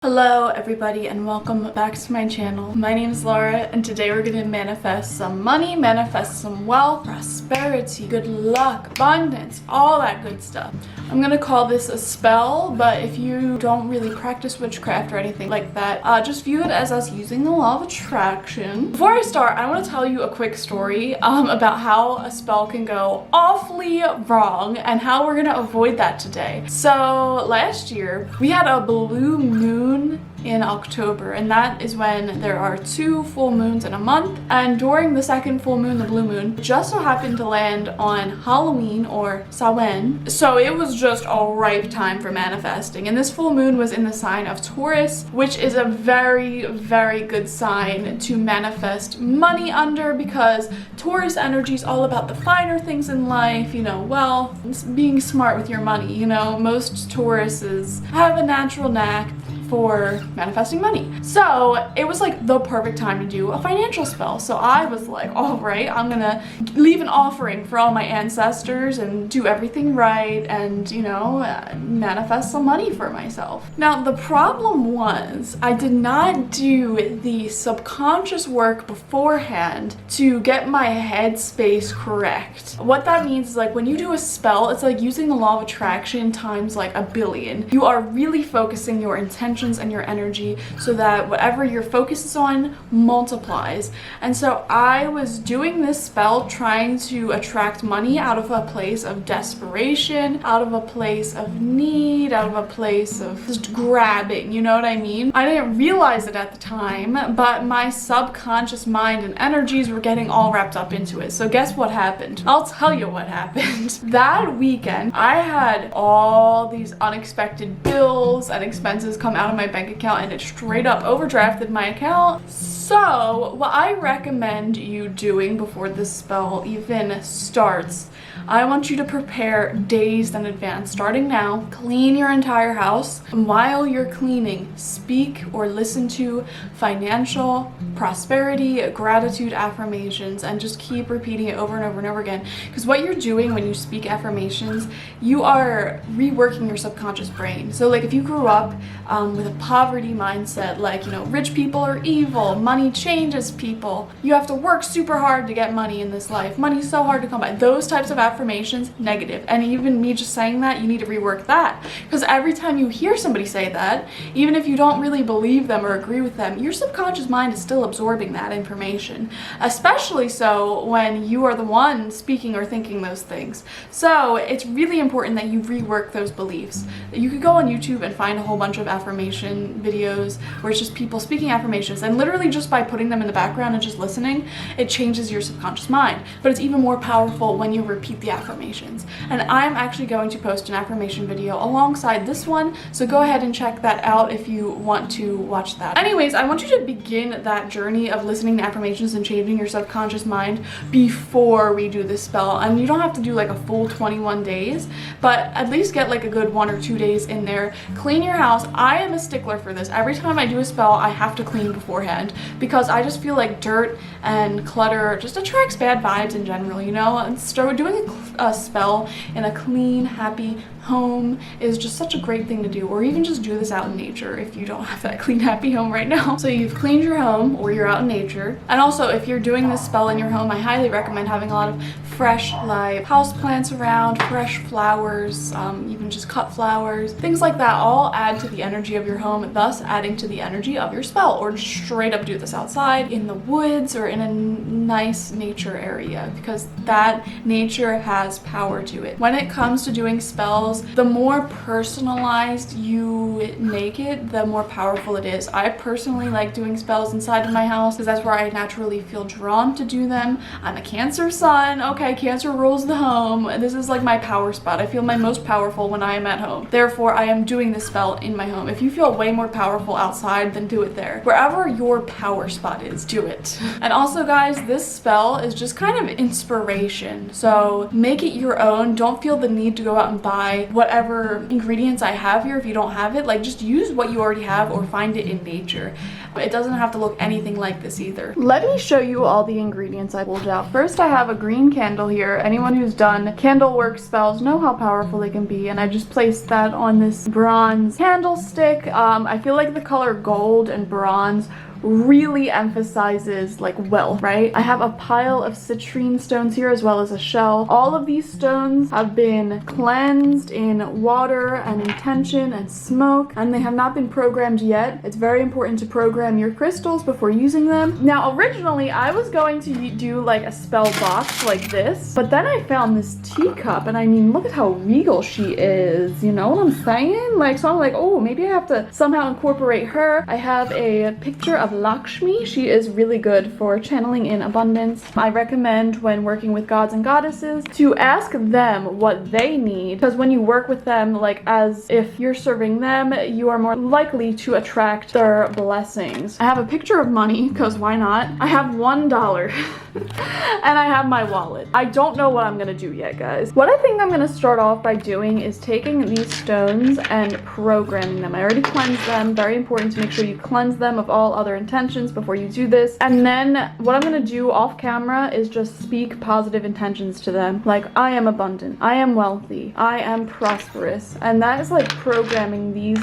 Hello everybody and welcome back to my channel. My name is Laura and today we're going to manifest some money, manifest some wealth, prosperity, good luck, abundance, all that good stuff. I'm going to call this a spell, but if you don't really practice witchcraft or anything like that, just view it as us using the law of attraction. Before I start, I want to tell you a quick story about how a spell can go awfully wrong and how we're going to avoid that today. So last year we had a blue moon in October, and that is when there are 2 full moons in a month, and during the second full moon, the blue moon, it just so happened to land on Halloween or Samhain, so it was just a ripe time for manifesting. And this full moon was in the sign of Taurus, which is a very, very good sign to manifest money under, because Taurus energy is all about the finer things in life, you know, wealth, being smart with your money. You know, most Tauruses have a natural knack for manifesting money. So it was like the perfect time to do a financial spell. So I was like, all right, I'm gonna leave an offering for all my ancestors and do everything right and, you know, manifest some money for myself. Now, the problem was I did not do the subconscious work beforehand to get my headspace correct. What that means is, like, when you do a spell, it's like using the law of attraction times like a billion. You are really focusing your intention and your energy so that whatever your focus is on multiplies. And so I was doing this spell trying to attract money out of a place of desperation, out of a place of need, out of a place of just grabbing, you know what I mean? I didn't realize it at the time, but my subconscious mind and energies were getting all wrapped up into it. So guess what happened? I'll tell you what happened. That weekend, I had all these unexpected bills and expenses come out of my bank account, and it straight up overdrafted my account. So what I recommend you doing before this spell even starts, I want you to prepare days in advance. Starting now, clean your entire house. And while you're cleaning, speak or listen to financial, prosperity, gratitude affirmations, and just keep repeating it over and over and over again. Because what you're doing when you speak affirmations, you are reworking your subconscious brain. So like if you grew up with a poverty mindset, like, you know, rich people are evil, money changes people, you have to work super hard to get money in this life, money's so hard to come by, those types of affirmations, negative. And even me just saying that, you need to rework that, because every time you hear somebody say that, even if you don't really believe them or agree with them, your subconscious mind is still absorbing that information, especially so when you are the one speaking or thinking those things. So it's really important that you rework those beliefs. You could go on YouTube and find a whole bunch of affirmation videos where it's just people speaking affirmations, and literally just by putting them in the background and just listening, it changes your subconscious mind. But it's even more powerful when you repeat the affirmations. And I'm actually going to post an affirmation video alongside this one, so go ahead and check that out if you want to watch that. Anyways, I want you to begin that journey of listening to affirmations and changing your subconscious mind before we do this spell. And you don't have to do like a full 21 days, but at least get like a good 1 or 2 days in there. Clean your house. I am a stickler for this. Every time I do a spell, I have to clean beforehand, because I just feel like dirt and clutter just attracts bad vibes in general, you know? And so doing a spell in a clean, happy home is just such a great thing to do, or even just do this out in nature if you don't have that clean, happy home right now. So you've cleaned your home, or you're out in nature. And also, if you're doing this spell in your home, I highly recommend having a lot of fresh, live house plants around, fresh flowers, even just cut flowers, things like that all add to the energy of your home, thus adding to the energy of your spell. Or just straight up do this outside in the woods or in a nice nature area, because that nature has power to it. When it comes to doing spells, the more personalized you make it, the more powerful it is. I personally like doing spells inside of my house because that's where I naturally feel drawn to do them. I'm a Cancer sun. Okay, Cancer rules the home. This is like my power spot. I feel my most powerful when I am at home. Therefore, I am doing this spell in my home. If you feel way more powerful outside, then do it there. Wherever your power spot is, do it. And also, guys, this spell is just kind of inspiration. So make it your own. Don't feel the need to go out and buy whatever ingredients I have here if you don't have it. Like, just use what you already have or find it in nature. but it doesn't have to look anything like this either. Let me show you all the ingredients I pulled out. First, I have a green candle here. Anyone who's done candle work spells know how powerful they can be, and I just placed that on this bronze candlestick. I feel like the color gold and bronze really emphasizes like wealth, right? I have a pile of citrine stones here as well as a shell. All of these stones have been cleansed in water and intention and smoke, and they have not been programmed yet. It's very important to program your crystals before using them. Now, originally I was going to do like a spell box like this, but then I found this teacup, and I mean, look at how regal she is, you know what I'm saying? Like, so I'm like, oh, maybe I have to somehow incorporate her. I have a picture of Lakshmi. She is really good for channeling in abundance. I recommend when working with gods and goddesses to ask them what they need, because when you work with them like as if you're serving them, you are more likely to attract their blessings. I have a picture of money, because why not? I have $1 and I have my wallet. I don't know what I'm gonna do yet, guys. What I think I'm gonna start off by doing is taking these stones and programming them. I already cleansed them. Very important to make sure you cleanse them of all other intentions before you do this. And then what I'm gonna do off camera is just speak positive intentions to them. Like, I am abundant, I am wealthy, I am prosperous. And that is like programming these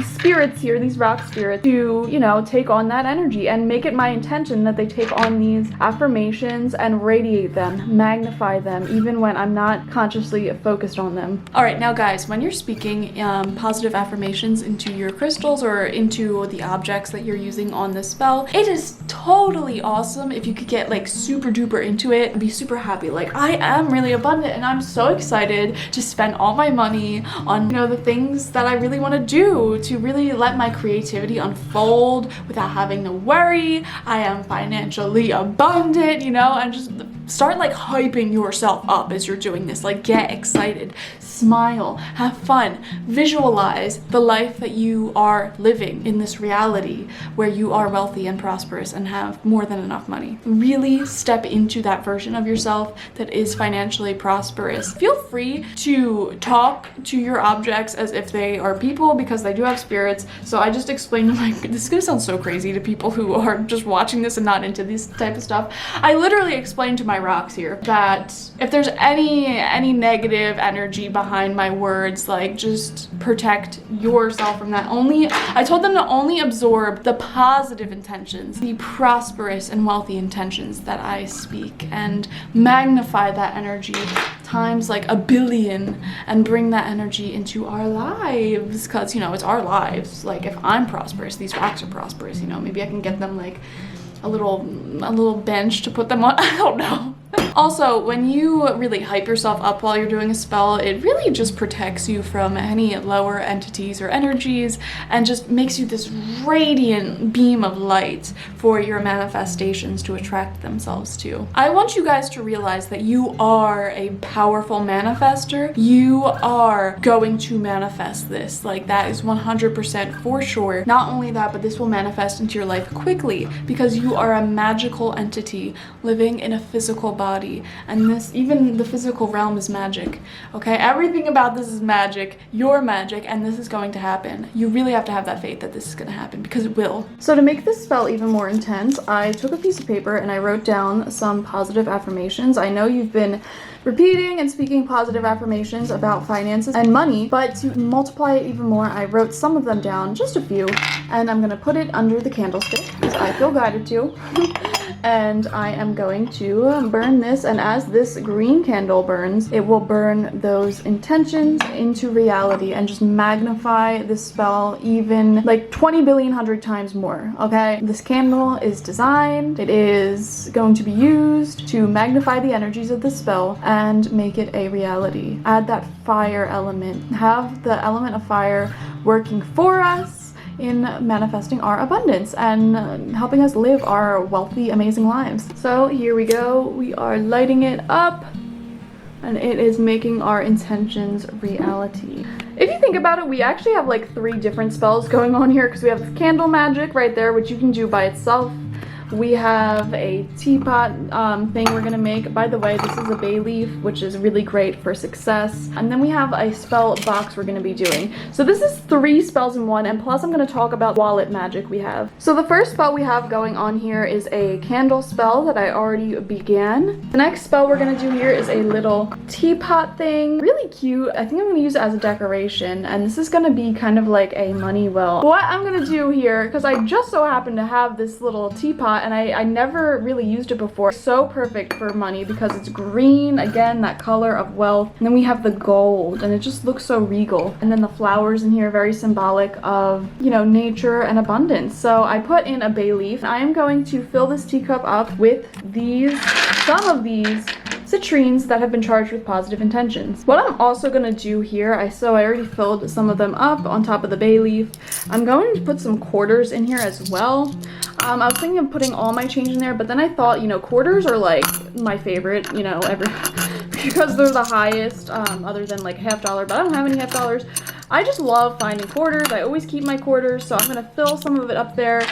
spirits here, these rock spirits, to, you know, take on that energy and make it my intention that they take on these affirmations and radiate them, magnify them, even when I'm not consciously focused on them. All right, now guys, when you're speaking positive affirmations into your crystals or into the objects that you're using on this spell, it is totally awesome if you could get like super duper into it and be super happy. Like, I am really abundant and I'm so excited to spend all my money on, you know, the things that I really want to do, to really let my creativity unfold without having to worry. I am financially abundant, you know, and just start like hyping yourself up as you're doing this. Like, get excited, smile, have fun, visualize the life that you are living in this reality where you are wealthy and prosperous and have more than enough money. Really step into that version of yourself that is financially prosperous. Feel free to talk to your objects as if they are people, because they do have spirits. So I just explained, like, this is gonna sound so crazy to people who are just watching this and not into this type of stuff. I literally explained to my rocks here that if there's any negative energy behind my words, like, just protect yourself from that. I told them to only absorb the positive intentions, the prosperous and wealthy intentions that I speak, and magnify that energy times like 1 billion and bring that energy into our lives, because, you know, it's our lives. Like, if I'm prosperous, these rocks are prosperous, you know. Maybe I can get them like a little bench to put them on. I don't know. Also, when you really hype yourself up while you're doing a spell, it really just protects you from any lower entities or energies, and just makes you this radiant beam of light for your manifestations to attract themselves to. I want you guys to realize that you are a powerful manifester. You are going to manifest this. Like, that is 100% for sure. Not only that, but this will manifest into your life quickly, because you are a magical entity living in a physical body. And this, even the physical realm, is magic. Okay, everything about this is magic. You're magic, and this is going to happen. You really have to have that faith that this is going to happen, because it will. So to make this spell even more intense, I took a piece of paper and I wrote down some positive affirmations. I know you've been repeating and speaking positive affirmations about finances and money, but to multiply it even more, I wrote some of them down, just a few, and I'm gonna put it under the candlestick because I feel guided to. And I am going to burn this, and as this green candle burns, it will burn those intentions into reality and just magnify the spell even like 20 billion hundred times more. Okay, this candle is designed, it is going to be used to magnify the energies of the spell and make it a reality. Add that fire element, have the element of fire working for us in manifesting our abundance and helping us live our wealthy, amazing lives. So here we go. We are lighting it up, and it is making our intentions reality. If you think about it, we actually have like 3 different spells going on here, because we have candle magic right there, which you can do by itself. We have a teapot thing we're gonna make. By the way, this is a bay leaf, which is really great for success. And then we have a spell box we're gonna be doing. So this is 3 spells in one, and plus I'm gonna talk about wallet magic we have. So the first spell we have going on here is a candle spell that I already began. The next spell we're gonna do here is a little teapot thing. Really cute. I think I'm gonna use it as a decoration, and this is gonna be kind of like a money well. What I'm gonna do here, because I just so happen to have this little teapot and I never really used it before. So perfect for money because it's green, again, that color of wealth. And then we have the gold, and it just looks so regal. And then the flowers in here, very symbolic of, you know, nature and abundance. So I put in a bay leaf. I am going to fill this teacup up with some of these citrines that have been charged with positive intentions. What I'm also gonna do here, I already filled some of them up on top of the bay leaf. I'm going to put some quarters in here as well. I was thinking of putting all my change in there, but then I thought, you know, quarters are like my favorite, you know, because they're the highest, other than like $50, but I don't have any $50. I just love finding quarters. I always keep my quarters, so I'm gonna fill some of it up there,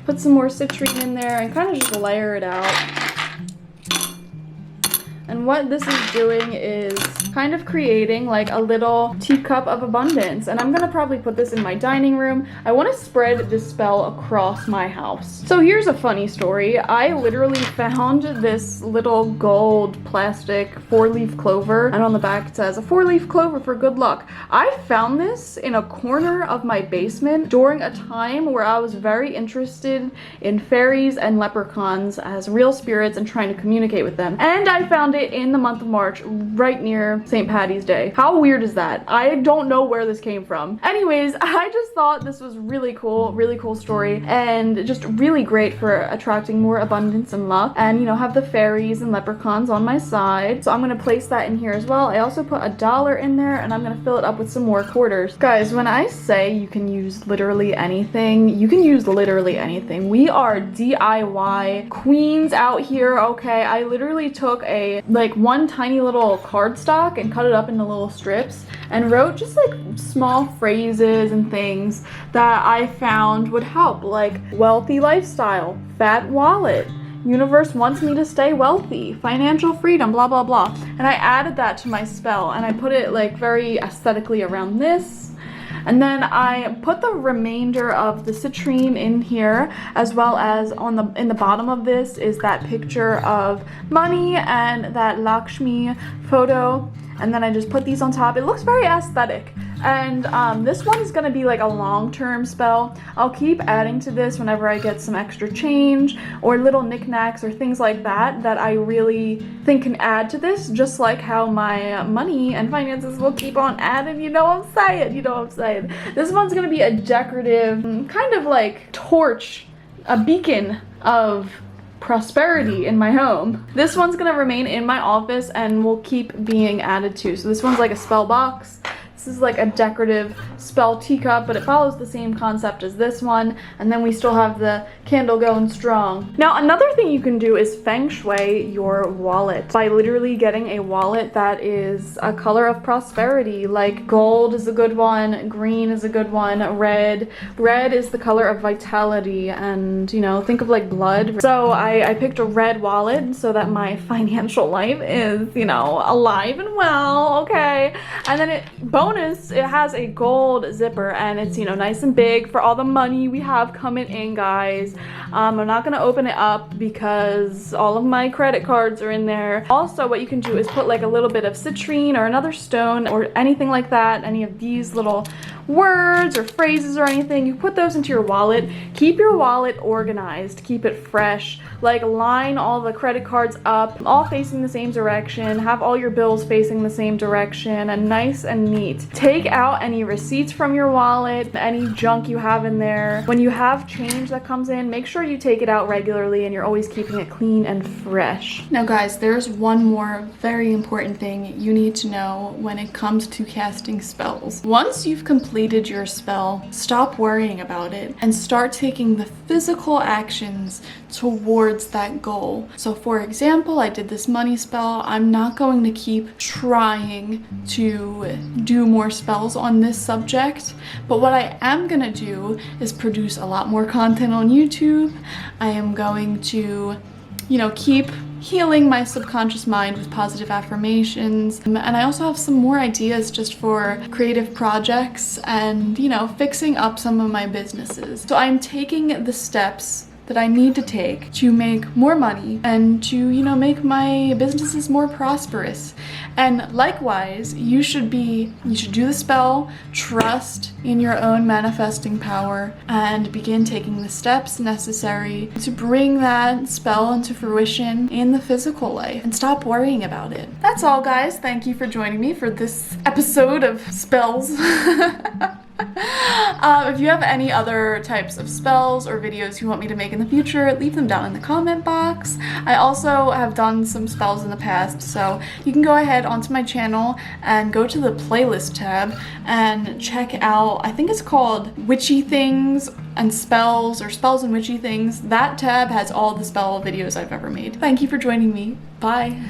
put some more citrine in there, and kind of just layer it out. And what this is doing is kind of creating like a little teacup of abundance. And I'm gonna probably put this in my dining room. I wanna spread this spell across my house. So here's a funny story. I literally found this little gold plastic 4-leaf clover, and on the back it says, a 4-leaf clover for good luck. I found this in a corner of my basement during a time where I was very interested in fairies and leprechauns as real spirits and trying to communicate with them. And I found it in the month of March, right near St. Patty's Day. How weird is that? I don't know where this came from. Anyways, I just thought this was really cool story, and just really great for attracting more abundance and luck, and, you know, have the fairies and leprechauns on my side. So I'm gonna place that in here as well. I also put $1 in there, and I'm gonna fill it up with some more quarters. Guys, when I say you can use literally anything, you can use literally anything. We are DIY queens out here, okay? I literally took one tiny little cardstock and cut it up into little strips and wrote just like small phrases and things that I found would help, like wealthy lifestyle, fat wallet, universe wants me to stay wealthy, financial freedom, blah blah blah. And I added that to my spell, and I put it like very aesthetically around this. And then I put the remainder of the citrine in here, as well as in the bottom of this is that picture of money and that Lakshmi photo. And then I just put these on top. It looks very aesthetic. And this one is gonna be like a long-term spell. I'll keep adding to this whenever I get some extra change or little knickknacks or things like that that I really think can add to this, just like how my money and finances will keep on adding, you know what I'm saying? You know what I'm saying? This one's gonna be a decorative, kind of like torch, a beacon of prosperity in my home. This one's gonna remain in my office and will keep being added to. So this one's like a spell box. This is like a decorative spell teacup, but it follows the same concept as this one. And then we still have the candle going strong. Now, another thing you can do is feng shui your wallet by literally getting a wallet that is a color of prosperity. Like gold is a good one, green is a good one, red. Red is the color of vitality, and, you know, think of like blood. So I picked a red wallet so that my financial life is, you know, alive and well, okay? And then bonus, it has a gold zipper, and it's, you know, nice and big for all the money we have coming in, guys. I'm not gonna open it up because all of my credit cards are in there. Also, what you can do is put like a little bit of citrine or another stone or anything like that, any of these little words or phrases or anything, you put those into your wallet. Keep your wallet organized, keep it fresh, like line all the credit cards up, all facing the same direction, have all your bills facing the same direction, and nice and neat. Take out any receipts from your wallet, any junk you have in there. When you have change that comes in, make sure you take it out regularly and you're always keeping it clean and fresh. Now guys, there's one more very important thing you need to know when it comes to casting spells. Once you've completed your spell, stop worrying about it and start taking the physical actions towards that goal. So for example, I did this money spell. I'm not going to keep trying to do do more spells on this subject, but what I am gonna do is produce a lot more content on YouTube. I am going to, you know, keep healing my subconscious mind with positive affirmations, and I also have some more ideas just for creative projects and, you know, fixing up some of my businesses. So I'm taking the steps that I need to take to make more money and to, you know, make my businesses more prosperous. And likewise, you should do the spell, trust in your own manifesting power, and begin taking the steps necessary to bring that spell into fruition in the physical life and stop worrying about it. That's all, guys. Thank you for joining me for this episode of spells. If you have any other types of spells or videos you want me to make in the future, leave them down in the comment box. I also have done some spells in the past, so you can go ahead onto my channel and go to the playlist tab and check out, I think it's called Witchy Things and Spells, or Spells and Witchy Things. That tab has all the spell videos I've ever made. Thank you for joining me. Bye.